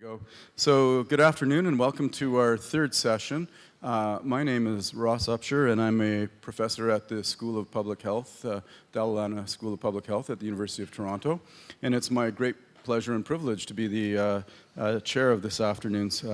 Go. So good afternoon and welcome to our third session. My name is Ross Upshur and I'm a professor at the School of Public Health, Dalla School of Public Health at the University of Toronto. And it's my great pleasure and privilege to be the chair of this afternoon's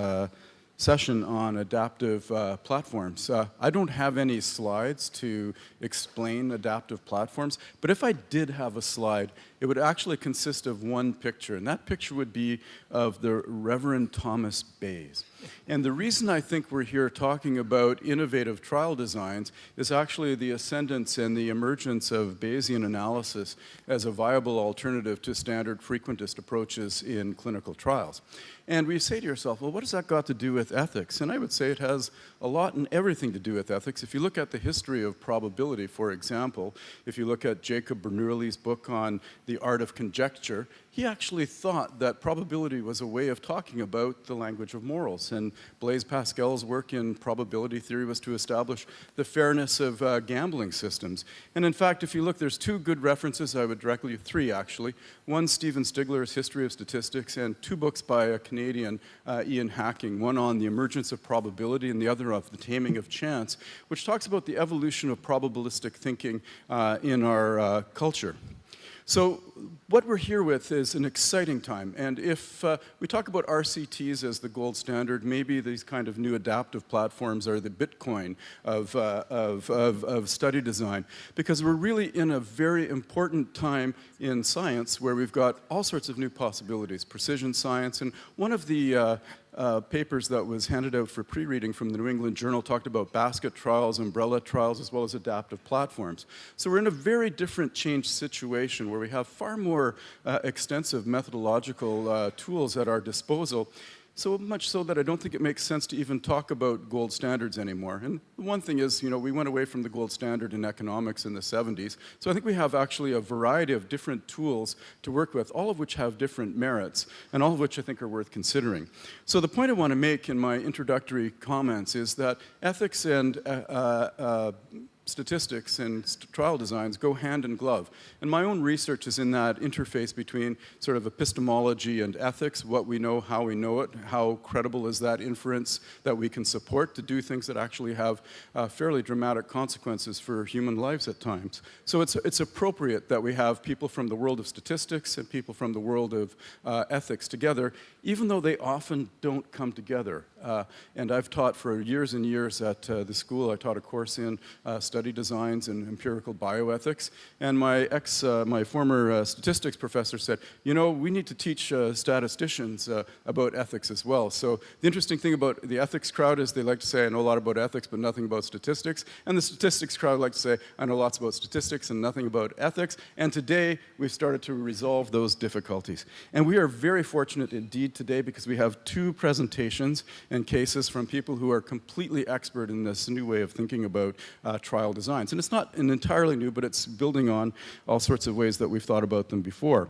session on adaptive platforms. I don't have any slides to explain adaptive platforms, but if I did have a slide, it would actually consist of one picture, and that picture would be of the Reverend Thomas Bayes. And the reason I think we're here talking about innovative trial designs is actually the ascendance and the emergence of Bayesian analysis as a viable alternative to standard frequentist approaches in clinical trials. And we say to yourself, well, what has that got to do with ethics? And I would say it has a lot and everything to do with ethics. If you look at the history of probability, for example, if you look at Jacob Bernoulli's book on the art of conjecture, he actually thought that probability was a way of talking about the language of morals. And Blaise Pascal's work in probability theory was to establish the fairness of gambling systems. And in fact, if you look, there's two good references. I would direct you three, actually. One, Stephen Stigler's History of Statistics, and two books by a Canadian, Ian Hacking, one on the emergence of probability and the other of the taming of chance, which talks about the evolution of probabilistic thinking in our culture. So what we're here with is an exciting time, and if we talk about RCTs as the gold standard, maybe these kind of new adaptive platforms are the Bitcoin of study design, because we're really in a very important time in science where we've got all sorts of new possibilities, precision science, and one of the papers that was handed out for pre-reading from the New England Journal talked about basket trials, umbrella trials, as well as adaptive platforms. So we're in a very different changed situation where we have far more extensive methodological tools at our disposal. So much so that I don't think it makes sense to even talk about gold standards anymore. And one thing is, you know, we went away from the gold standard in economics in the 70s. So I think we have actually a variety of different tools to work with, all of which have different merits, and all of which I think are worth considering. So the point I want to make in my introductory comments is that ethics and statistics and trial designs go hand in glove. And my own research is in that interface between sort of epistemology and ethics, what we know, how we know it, how credible is that inference that we can support to do things that actually have fairly dramatic consequences for human lives at times. So it's appropriate that we have people from the world of statistics and people from the world of ethics together, even though they often don't come together. And I've taught for years and years at the school. I taught a course in study designs and empirical bioethics, and my former statistics professor said, you know, we need to teach statisticians about ethics as well. So the interesting thing about the ethics crowd is they like to say, I know a lot about ethics but nothing about statistics, and the statistics crowd like to say, I know lots about statistics and nothing about ethics, and today we've started to resolve those difficulties. And we are very fortunate indeed today because we have two presentations and cases from people who are completely expert in this new way of thinking about trial designs. And it's not an entirely new, but it's building on all sorts of ways that we've thought about them before.